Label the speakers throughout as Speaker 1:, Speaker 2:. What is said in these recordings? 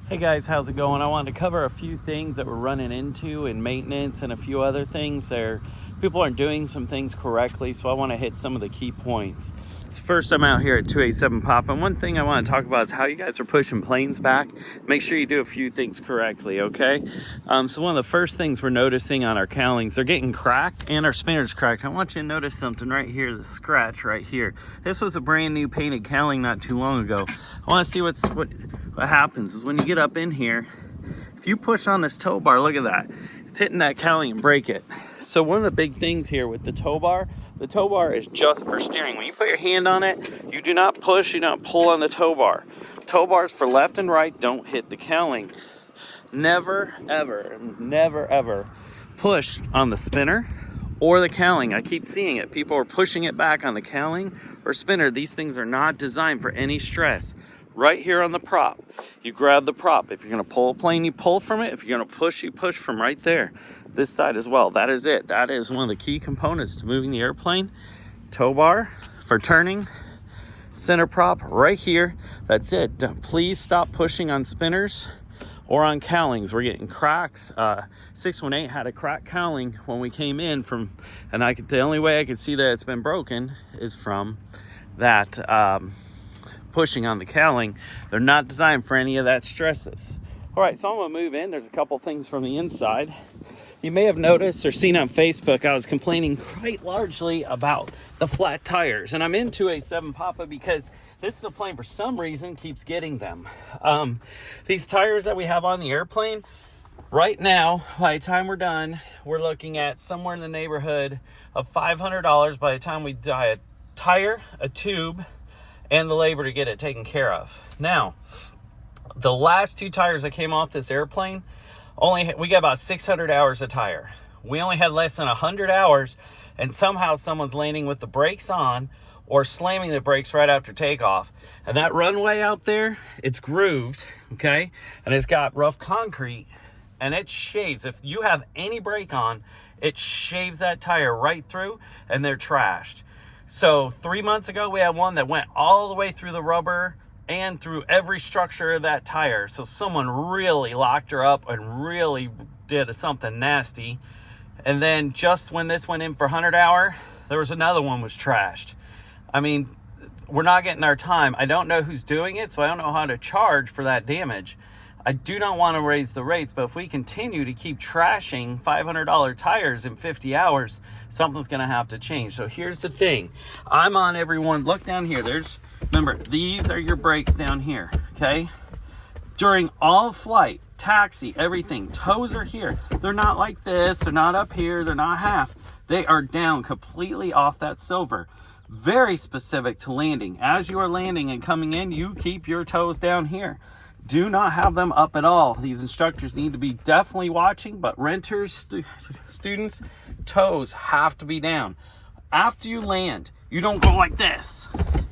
Speaker 1: Hey guys, how's it going? I wanted to cover a few things that we're running into in maintenance and a few other things there. People aren't doing some things correctly, so I want to hit some of the key points. So first, I'm out here at 287 Pop, and one thing I want to talk about is how you guys are pushing planes back. Make sure you do a few things correctly, okay? So one of the first things we're noticing on our cowlings, they're getting cracked and our spinners cracked. I want you to notice something right here, the scratch right here. This was a brand new painted cowling not too long ago. I want to see what happens is when you get up in here, if you push on this tow bar, look at that. It's hitting that cowling and break it. So one of the big things here with the tow bar is just for steering. When you put your hand on it, you do not push, you don't pull on the tow bar. Tow bars for left and right don't hit the cowling. Never, ever push on the spinner or the cowling. I keep seeing it. People are pushing it back on the cowling or spinner. These things are not designed for any stress. Right here on the prop, you grab the prop. If you're going to pull a plane, you pull from it. If you're going to push, you push from right there. This side as well. That is it. That is one of the key components to moving the airplane. Tow bar for turning, center prop right here. That's it. Please stop pushing on spinners or on cowlings. We're getting cracks. 618 had a cracked cowling when we came in from, and the only way I could see that it's been broken is from that pushing on the cowling. They're not designed for any of that stresses. All right, so I'm gonna move in. There's a couple things from the inside. You may have noticed or seen on Facebook, I was complaining quite largely about the flat tires. And I'm in 287 Papa because this is a plane for some reason keeps getting them. These tires that we have on the airplane, right now, by the time we're done, we're looking at somewhere in the neighborhood of $500 by the time we buy a tire, a tube, and the labor to get it taken care of. Now, the last two tires that came off this airplane, we got about 600 hours of tire. We only had less than 100 hours, and somehow someone's landing with the brakes on or slamming the brakes right after takeoff. And that runway out there, it's grooved, okay? And it's got rough concrete, and it shaves. If you have any brake on, it shaves that tire right through, and they're trashed. So 3 months ago, we had one that went all the way through the rubber and through every structure of that tire. So someone really locked her up and really did something nasty. And then just when this went in for 100 hour, there was another one was trashed. I mean, we're not getting our time. I don't know who's doing it, so I don't know how to charge for that damage. I do not want to raise the rates, but if we continue to keep trashing $500 tires in 50 hours, something's going to have to change. So here's the thing. I'm on everyone. Look down here. Remember, these are your brakes down here, okay? During all flight, taxi, everything, toes are here. They're not like this. They're not up here. They're not half. They are down completely off that silver. Very specific to landing. As you are landing and coming in, you keep your toes down here. Do not have them up at all. These instructors need to be definitely watching, but renters, students, toes have to be down. After you land, you don't go like this,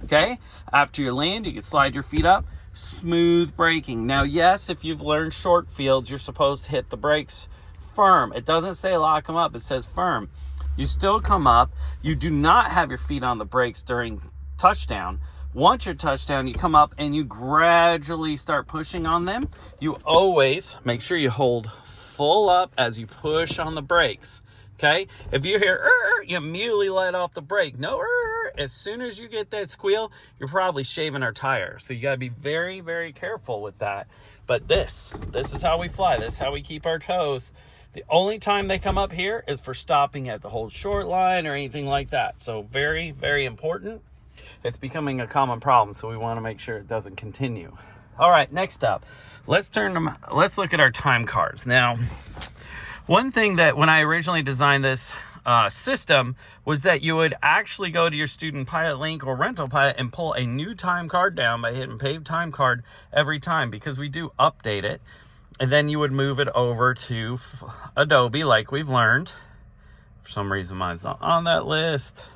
Speaker 1: okay? After you land, you can slide your feet up, smooth braking. Now, yes, if you've learned short fields, you're supposed to hit the brakes firm. It doesn't say lock them up, it says firm. You still come up. You do not have your feet on the brakes during touchdown. Once you're touchdown, you come up and you gradually start pushing on them. You always make sure you hold full up as you push on the brakes, okay? If you hear, you immediately let off the brake. No, as soon as you get that squeal, you're probably shaving our tire. So you gotta be very, very careful with that. But this is how we fly. This is how we keep our toes. The only time they come up here is for stopping at the hold short line or anything like that. So very, very important. It's becoming a common problem, so we want to make sure it doesn't continue. All right, next up, let's look at our time cards. Now, one thing that when I originally designed this system was that you would actually go to your Student Pilot Link or Rental Pilot and pull a new time card down by hitting Pave Time Card every time, because we do update it. And then you would move it over to Adobe like we've learned. For some reason, mine's not on that list.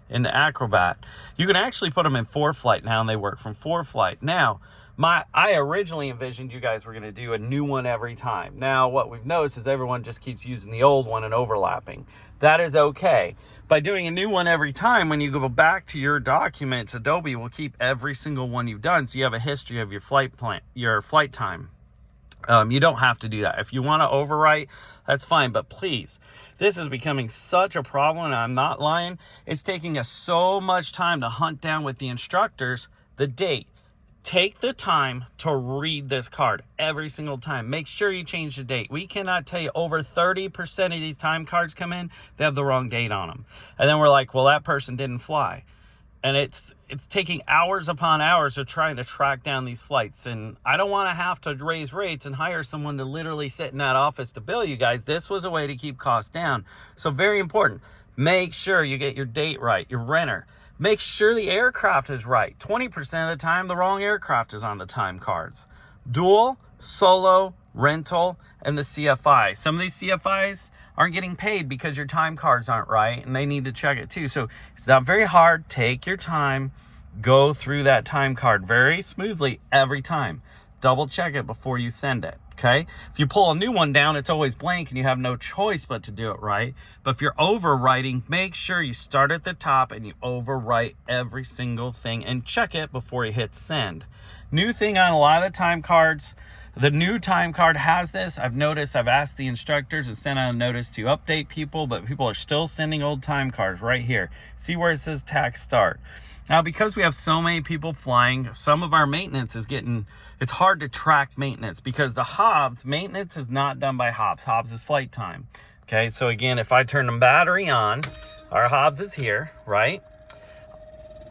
Speaker 1: Into Acrobat. You can actually put them in ForeFlight now, and they work from ForeFlight. Now, I originally envisioned you guys were going to do a new one every time. Now, what we've noticed is everyone just keeps using the old one and overlapping. That is okay. By doing a new one every time, when you go back to your documents, Adobe will keep every single one you've done, so you have a history of your flight time. You don't have to do that. If you want to overwrite, that's fine. But please, this is becoming such a problem, and I'm not lying. It's taking us so much time to hunt down with the instructors the date. Take the time to read this card every single time. Make sure you change the date. We cannot tell you, over 30% of these time cards come in, they have the wrong date on them. And then we're like, well, that person didn't fly. And it's taking hours upon hours of trying to track down these flights. And I don't want to have to raise rates and hire someone to literally sit in that office to bill you guys. This was a way to keep costs down. So very important. Make sure you get your date right, your renter. Make sure the aircraft is right. 20% of the time, the wrong aircraft is on the time cards. Dual, solo, rental, and the CFI. Some of these CFIs aren't getting paid because your time cards aren't right, and they need to check it too. So it's not very hard. Take your time. Go through that time card very smoothly every time. Double check it before you send it, okay? If you pull a new one down, it's always blank and you have no choice but to do it right. But if you're overwriting, make sure you start at the top and you overwrite every single thing and check it before you hit send. New thing on a lot of the time cards, the new time card has this. I've noticed, I've asked the instructors and sent out a notice to update people, but people are still sending old time cards right here. See where it says tax start. Now, because we have so many people flying, some of our maintenance is getting, it's hard to track maintenance because the Hobbs, maintenance is not done by Hobbs. Hobbs is flight time. Okay, so again, if I turn the battery on, our Hobbs is here, right?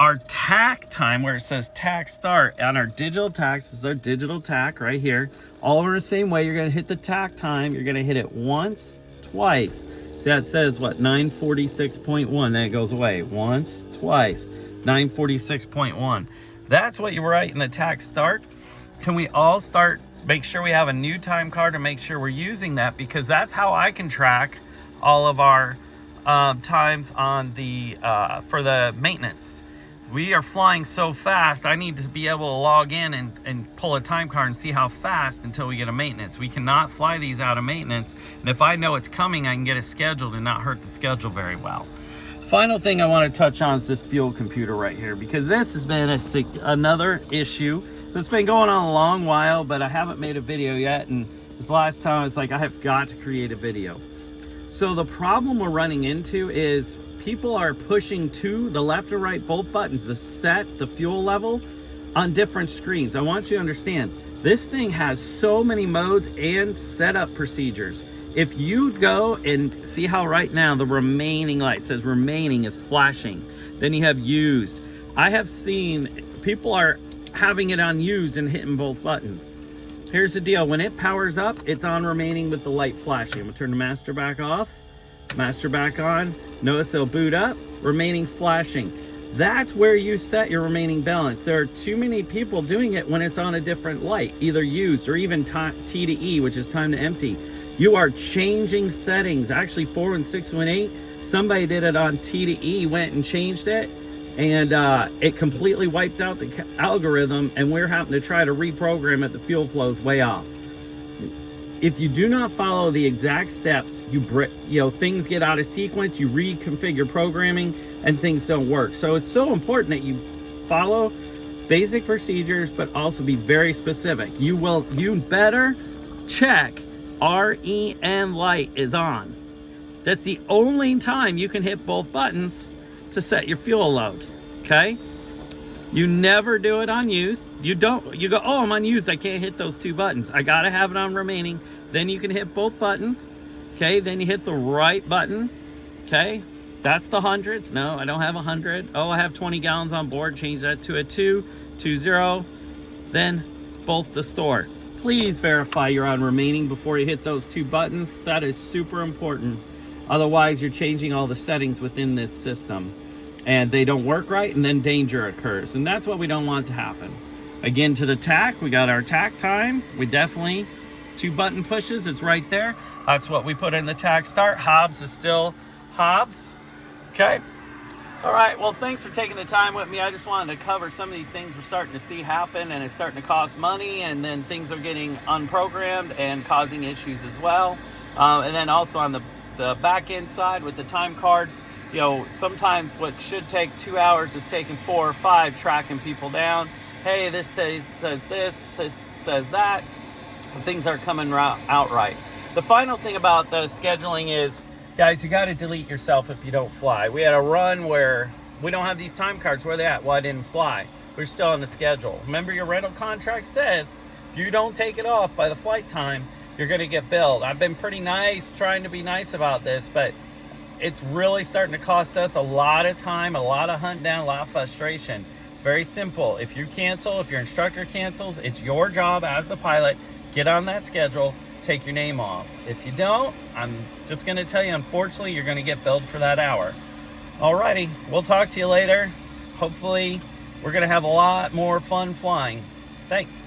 Speaker 1: Our tack time, where it says tack start, on our digital tacks, this is our digital tack right here. All over the same way, you're gonna hit the tack time. You're gonna hit it once, twice. See how it says, what, 946.1, then it goes away. Once, twice, 946.1. That's what you write in the tack start. Can we all start, make sure we have a new time card and make sure we're using that, because that's how I can track all of our times on the, for the maintenance. We are flying so fast, I need to be able to log in and pull a time card and see how fast until we get a maintenance. We cannot fly these out of maintenance. And if I know it's coming, I can get it scheduled and not hurt the schedule very well. Final thing I want to touch on is this fuel computer right here, because this has been another issue that's been going on a long while, but I haven't made a video yet. And this last time I was like, I have got to create a video. So the problem we're running into is people are pushing to the left or right, both buttons, to set the fuel level on different screens. I want you to understand, this thing has so many modes and setup procedures. If you go and see how right now the remaining light says remaining is flashing, then you have used. I have seen people are having it on used and hitting both buttons. Here's the deal, when it powers up, it's on remaining with the light flashing. I'm gonna turn the master back off, master back on. Notice it'll boot up, remaining's flashing. That's where you set your remaining balance. There are too many people doing it when it's on a different light, either used or even T to E, which is time to empty. You are changing settings. Actually, 41618, somebody did it on T to E, went and changed it, and it completely wiped out the algorithm, and we're having to try to reprogram it. The fuel flow is way off. If you do not follow the exact steps, things get out of sequence, you reconfigure programming, and things don't work. So it's so important that you follow basic procedures, but also be very specific. You better check REN light is on. That's the only time you can hit both buttons to set your fuel load, okay? You never do it on used. You go, oh, I'm on used, I can't hit those two buttons. I gotta have it on remaining. Then you can hit both buttons, okay? Then you hit the right button, okay? That's the hundreds. No, I don't have 100. Oh, I have 20 gallons on board. Change that to a 220. Then both to store. Please verify you're on remaining before you hit those two buttons. That is super important. Otherwise, you're changing all the settings within this system, and they don't work right, and then danger occurs. And that's what we don't want to happen. Again, to the tack, we got our tack time. We definitely, 2 button pushes, it's right there. That's what we put in the tack start. Hobbs is still Hobbs, okay? All right, well, thanks for taking the time with me. I just wanted to cover some of these things we're starting to see happen, and it's starting to cost money, and then things are getting unprogrammed and causing issues as well. And then also on the back end side with the time card, sometimes what should take 2 hours is taking 4 or 5, tracking people down. Hey, this says this, this says that. things aren't coming out right. The final thing about the scheduling is, guys, you got to delete yourself if you don't fly. We had a run where we don't have these time cards. Where they at? Well, I didn't fly. We're still on the schedule. Remember, your rental contract says if you don't take it off by the flight time, you're going to get billed. I've been pretty nice, trying to be nice about this, but it's really starting to cost us a lot of time, a lot of hunt down, a lot of frustration. It's very simple. If you cancel, if your instructor cancels, it's your job as the pilot. Get on that schedule, take your name off. If you don't, I'm just going to tell you, unfortunately, you're going to get billed for that hour. Alrighty, we'll talk to you later. Hopefully, we're going to have a lot more fun flying. Thanks.